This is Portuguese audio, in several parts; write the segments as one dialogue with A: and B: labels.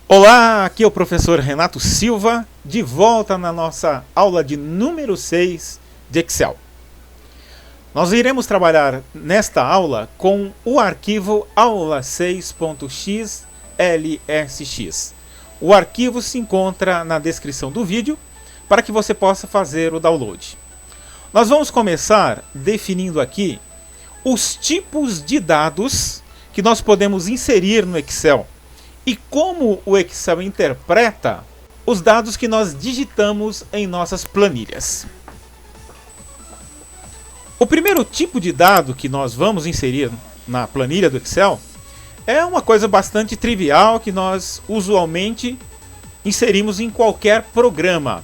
A: Olá, aqui é o professor Renato Silva, de volta na nossa aula de número 6 de Excel. Nós iremos trabalhar nesta aula com o arquivo aula6.xlsx. O arquivo se encontra na descrição do vídeo para que você possa fazer o download. Nós vamos começar definindo aqui os tipos de dados que nós podemos inserir no Excel e como o Excel interpreta os dados que nós digitamos em nossas planilhas. O primeiro tipo de dado que nós vamos inserir na planilha do Excel é uma coisa bastante trivial que nós usualmente inserimos em qualquer programa.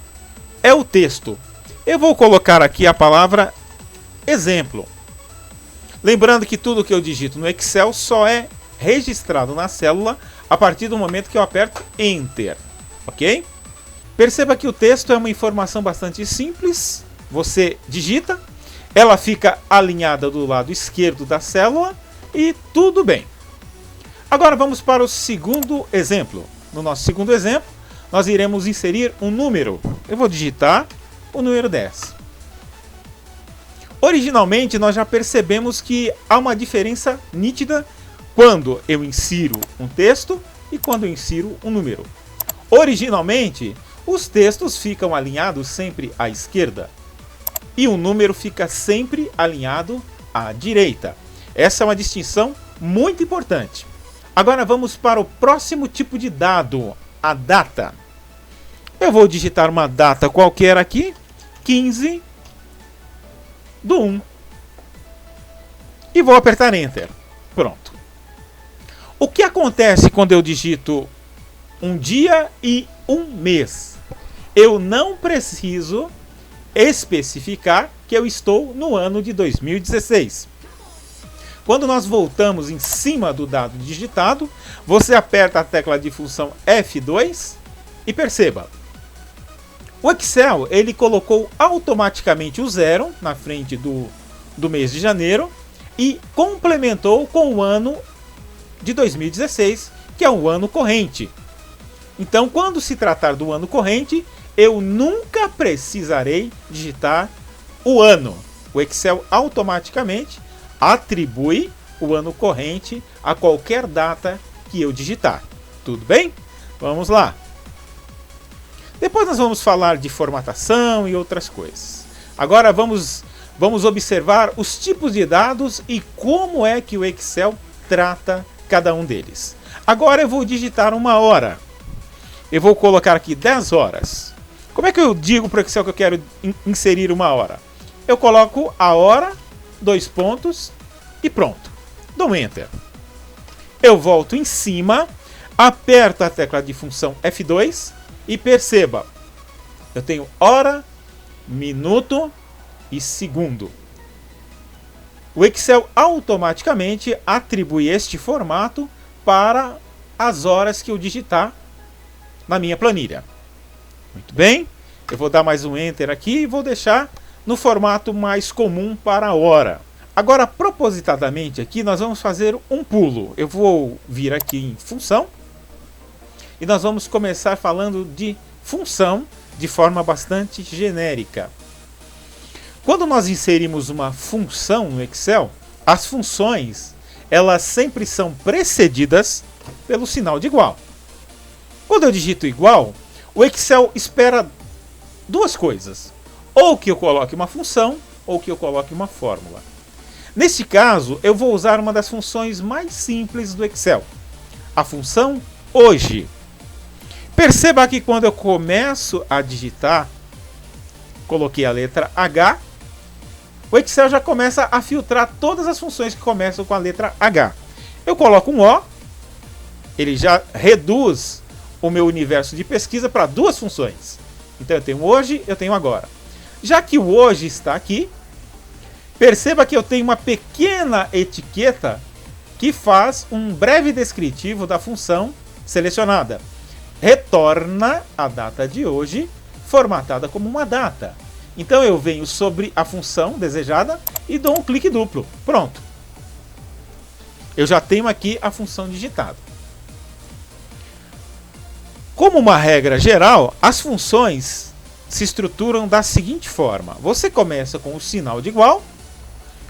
A: É o texto. Eu vou colocar aqui a palavra exemplo. Lembrando que tudo que eu digito no Excel só é registrado na célula a partir do momento que eu aperto Enter, ok? Perceba que o texto é uma informação bastante simples. Você digita, ela fica alinhada do lado esquerdo da célula e tudo bem. Agora vamos para o segundo exemplo. No nosso segundo exemplo, nós iremos inserir um número. Eu vou digitar o número 10. Originalmente, nós já percebemos que há uma diferença nítida quando eu insiro um texto e quando eu insiro um número. Originalmente, os textos ficam alinhados sempre à esquerda e o número fica sempre alinhado à direita. Essa é uma distinção muito importante. Agora vamos para o próximo tipo de dado, a data. Eu vou digitar uma data qualquer aqui, 15/1. E vou apertar Enter. Pronto. O que acontece quando eu digito um dia e um mês? Eu não preciso especificar que eu estou no ano de 2016. Quando nós voltamos em cima do dado digitado, você aperta a tecla de função F2 e perceba. O Excel ele colocou automaticamente o 0 na frente do mês de janeiro e complementou com o ano de 2016, que é o ano corrente. Então, quando se tratar do ano corrente, eu nunca precisarei digitar o ano. O Excel automaticamente atribui o ano corrente a qualquer data que eu digitar. Tudo bem? Vamos lá. Depois nós vamos falar de formatação e outras coisas. Agora vamos observar os tipos de dados e como é que o Excel trata cada um deles. Agora eu vou digitar uma hora. Eu vou colocar aqui 10 horas. Como é que eu digo para o Excel que eu quero inserir uma hora? Eu coloco a hora, 2 pontos e pronto. Dou Enter. Eu volto em cima, aperto a tecla de função F2 e perceba, eu tenho hora, minuto e segundo. O Excel automaticamente atribui este formato para as horas que eu digitar na minha planilha. Muito bem, eu vou dar mais um Enter aqui e vou deixar no formato mais comum para a hora. Agora, propositadamente aqui, nós vamos fazer um pulo. Eu vou vir aqui em função e nós vamos começar falando de função de forma bastante genérica. Quando nós inserimos uma função no Excel, as funções elas sempre são precedidas pelo sinal de igual. Quando eu digito igual, o Excel espera duas coisas. Ou que eu coloque uma função, ou que eu coloque uma fórmula. Neste caso, eu vou usar uma das funções mais simples do Excel. A função hoje. Perceba que quando eu começo a digitar, coloquei a letra H, o Excel já começa a filtrar todas as funções que começam com a letra H. Eu coloco um O, ele já reduz o meu universo de pesquisa para duas funções. Então eu tenho hoje, eu tenho agora. Já que o hoje está aqui, perceba que eu tenho uma pequena etiqueta que faz um breve descritivo da função selecionada. retorna a data de hoje formatada como uma data. Então eu venho sobre a função desejada e dou um clique duplo. Pronto. Eu já tenho aqui a função digitada. Como uma regra geral, as funções se estruturam da seguinte forma. Você começa com o sinal de igual,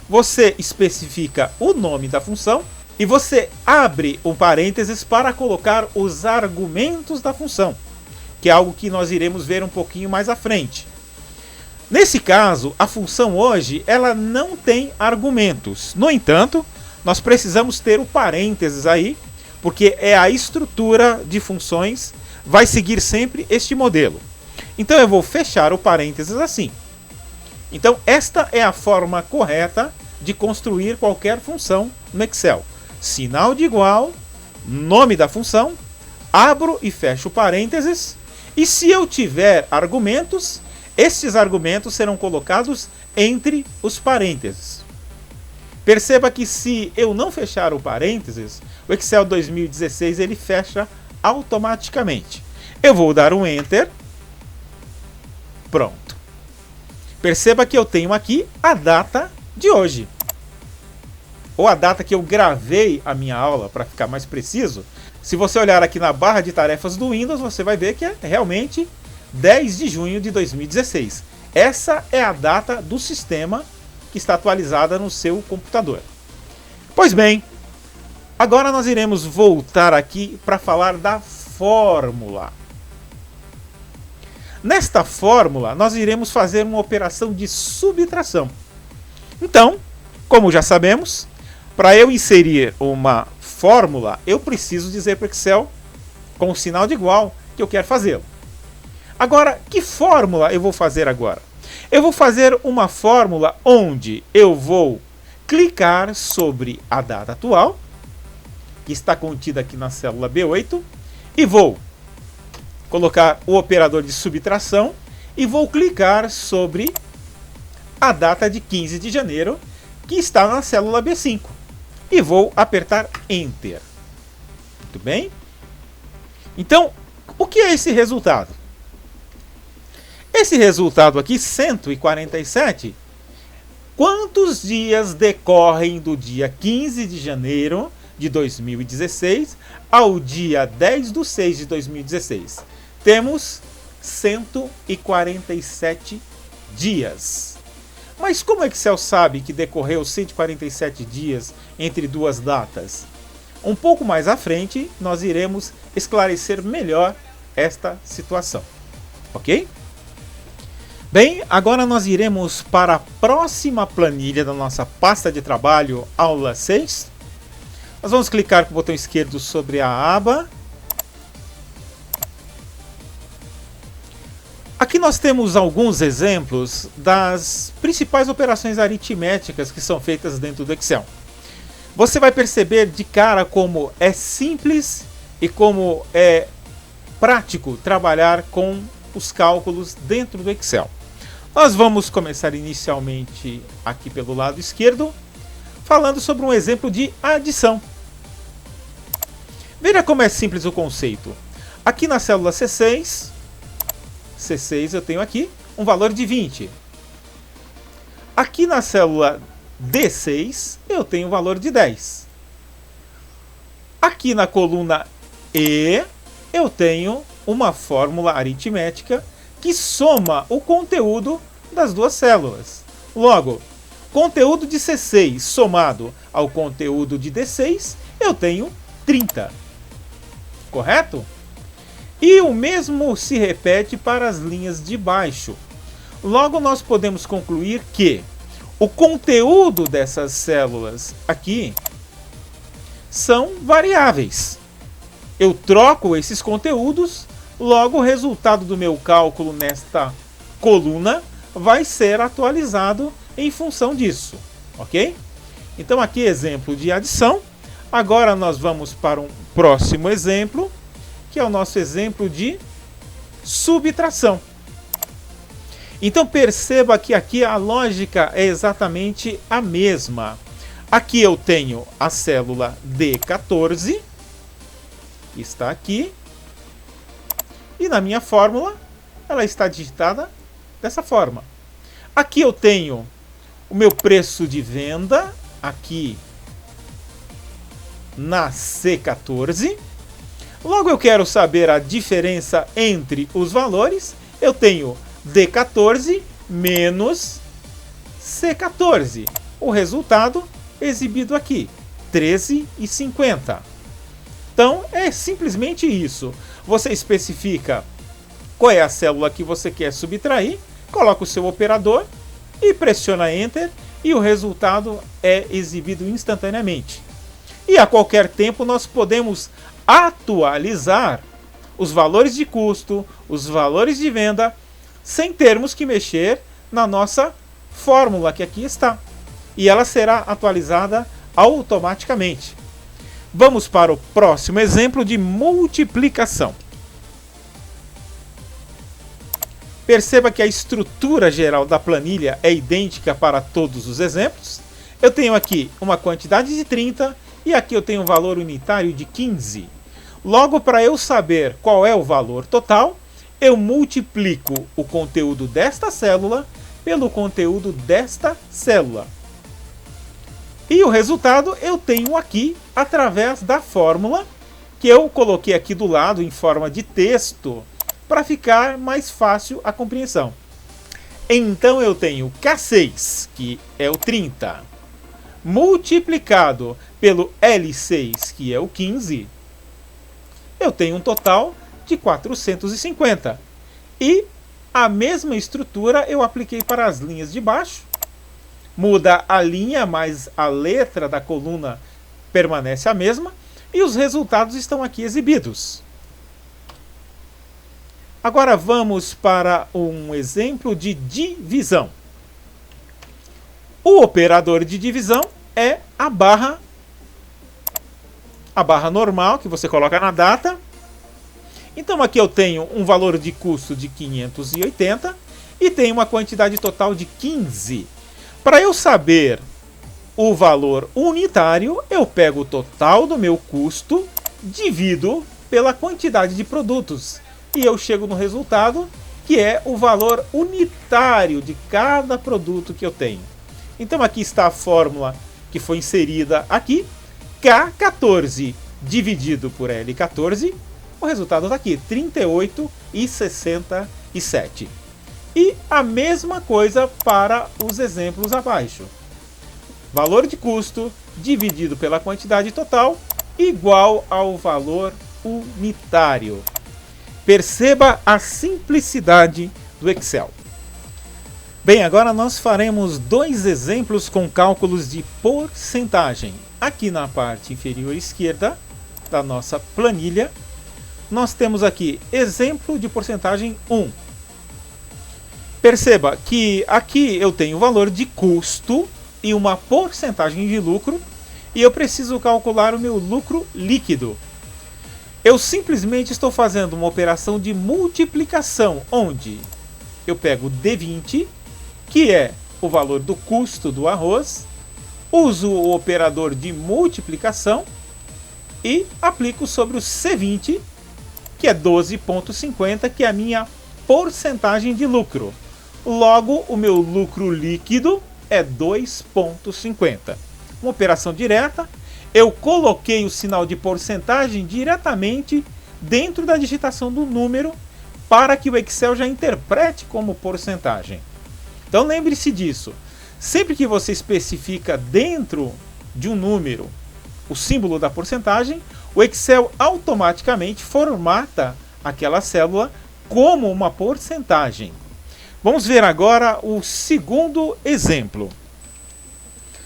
A: você especifica o nome da função e você abre um parênteses para colocar os argumentos da função, que é algo que nós iremos ver um pouquinho mais à frente. Nesse caso, a função hoje ela não tem argumentos. No entanto, nós precisamos ter o parênteses aí, porque é a estrutura de funções, vai seguir sempre este modelo. Então eu vou fechar o parênteses assim. Então esta é a forma correta de construir qualquer função no Excel. Sinal de igual, nome da função, abro e fecho parênteses, e se eu tiver argumentos, estes argumentos serão colocados entre os parênteses. Perceba que se eu não fechar o parênteses, o Excel 2016 ele fecha automaticamente. Eu vou dar um Enter. Pronto. Perceba que eu tenho aqui a data de hoje. Ou a data que eu gravei a minha aula, para ficar mais preciso. Se você olhar aqui na barra de tarefas do Windows, você vai ver que é realmente 10 de junho de 2016. Essa é a data do sistema que está atualizada no seu computador. Pois bem, agora nós iremos voltar aqui para falar da fórmula. Nesta fórmula, nós iremos fazer uma operação de subtração. Então, como já sabemos, para eu inserir uma fórmula, eu preciso dizer para o Excel, com o sinal de igual, que eu quero fazê-lo. Agora, que fórmula eu vou fazer agora? Eu vou fazer uma fórmula onde eu vou clicar sobre a data atual, que está contida aqui na célula B8, e vou colocar o operador de subtração e vou clicar sobre a data de 15 de janeiro, que está na célula B5. E vou apertar Enter. Muito bem? Então, o que é esse resultado? Esse resultado aqui, 147, quantos dias decorrem do dia 15 de janeiro de 2016 ao dia 10/6 de 2016? Temos 147 dias. Mas como o Excel sabe que decorreu 147 dias entre duas datas? Um pouco mais à frente, nós iremos esclarecer melhor esta situação. Ok? Bem, agora nós iremos para a próxima planilha da nossa pasta de trabalho, aula 6. Nós vamos clicar com o botão esquerdo sobre a aba. Aqui nós temos alguns exemplos das principais operações aritméticas que são feitas dentro do Excel. Você vai perceber de cara como é simples e como é prático trabalhar com os cálculos dentro do Excel. Nós vamos começar inicialmente aqui pelo lado esquerdo, falando sobre um exemplo de adição. Veja como é simples o conceito. Aqui na célula C6 eu tenho aqui um valor de 20. Aqui na célula D6 eu tenho um valor de 10. Aqui na coluna E eu tenho uma fórmula aritmética que soma o conteúdo das duas células. Logo, conteúdo de C6 somado ao conteúdo de D6, eu tenho 30. Correto? E o mesmo se repete para as linhas de baixo. Logo, nós podemos concluir que o conteúdo dessas células aqui são variáveis. Eu troco esses conteúdos, logo o resultado do meu cálculo nesta coluna vai ser atualizado em função disso, ok? Então aqui exemplo de adição. Agora nós vamos para um próximo exemplo, que é o nosso exemplo de subtração. Então perceba que aqui a lógica é exatamente a mesma. Aqui eu tenho a célula D14, que está aqui, E na minha fórmula, ela está digitada dessa forma. Aqui eu tenho o meu preço de venda, aqui na C14. Logo eu quero saber a diferença entre os valores. Eu tenho D14 menos C14. O resultado exibido aqui, 13,50. Então é simplesmente isso. Você especifica qual é a célula que você quer subtrair, coloca o seu operador e pressiona Enter e o resultado é exibido instantaneamente. E a qualquer tempo nós podemos atualizar os valores de custo, os valores de venda, sem termos que mexer na nossa fórmula que aqui está. E ela será atualizada automaticamente. Vamos para o próximo exemplo de multiplicação. Perceba que a estrutura geral da planilha é idêntica para todos os exemplos. Eu tenho aqui uma quantidade de 30 e aqui eu tenho um valor unitário de 15. Logo, para eu saber qual é o valor total, eu multiplico o conteúdo desta célula pelo conteúdo desta célula. E o resultado eu tenho aqui através da fórmula que eu coloquei aqui do lado em forma de texto para ficar mais fácil a compreensão. Então eu tenho K6, que é o 30, multiplicado pelo L6, que é o 15, eu tenho um total de 450. E a mesma estrutura eu apliquei para as linhas de baixo. Muda a linha, mas a letra da coluna permanece a mesma. E os resultados estão aqui exibidos. Agora vamos para um exemplo de divisão. O operador de divisão é a barra normal que você coloca na data. Então aqui eu tenho um valor de custo de 580 e tenho uma quantidade total de 15. Para eu saber o valor unitário, eu pego o total do meu custo, divido pela quantidade de produtos e eu chego no resultado que é o valor unitário de cada produto que eu tenho. Então aqui está a fórmula que foi inserida aqui, K14 dividido por L14, o resultado está aqui, 38,67. E a mesma coisa para os exemplos abaixo. Valor de custo dividido pela quantidade total igual ao valor unitário. Perceba a simplicidade do Excel. Bem, agora nós faremos dois exemplos com cálculos de porcentagem. Aqui na parte inferior esquerda da nossa planilha, nós temos aqui exemplo de porcentagem 1. Perceba que aqui eu tenho o valor de custo e uma porcentagem de lucro e eu preciso calcular o meu lucro líquido. Eu simplesmente estou fazendo uma operação de multiplicação, onde eu pego D20, que é o valor do custo do arroz, uso o operador de multiplicação e aplico sobre o C20, que é 12,50, que é a minha porcentagem de lucro. Logo, o meu lucro líquido é 2,50. Uma operação direta. Eu coloquei o sinal de porcentagem diretamente dentro da digitação do número para que o Excel já interprete como porcentagem. Então lembre-se disso. Sempre que você especifica dentro de um número o símbolo da porcentagem, o Excel automaticamente formata aquela célula como uma porcentagem. Vamos ver agora o segundo exemplo.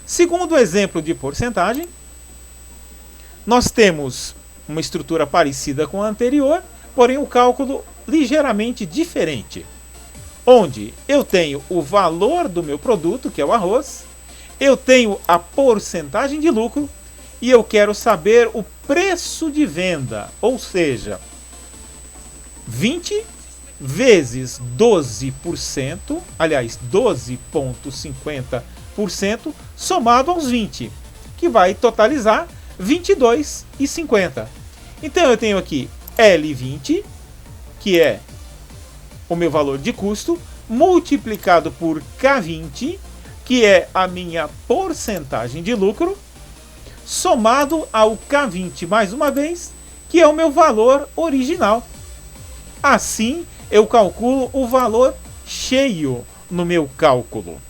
A: Segundo exemplo de porcentagem, nós temos uma estrutura parecida com a anterior, porém o cálculo ligeiramente diferente. Onde eu tenho o valor do meu produto, que é o arroz, eu tenho a porcentagem de lucro e eu quero saber o preço de venda, ou seja, 20 vezes 12%, aliás, 12,50% somado aos 20, que vai totalizar 22,50. Então eu tenho aqui L20, que é o meu valor de custo, multiplicado por K20, que é a minha porcentagem de lucro, somado ao K20 mais uma vez, que é o meu valor original. Assim, eu calculo o valor cheio no meu cálculo.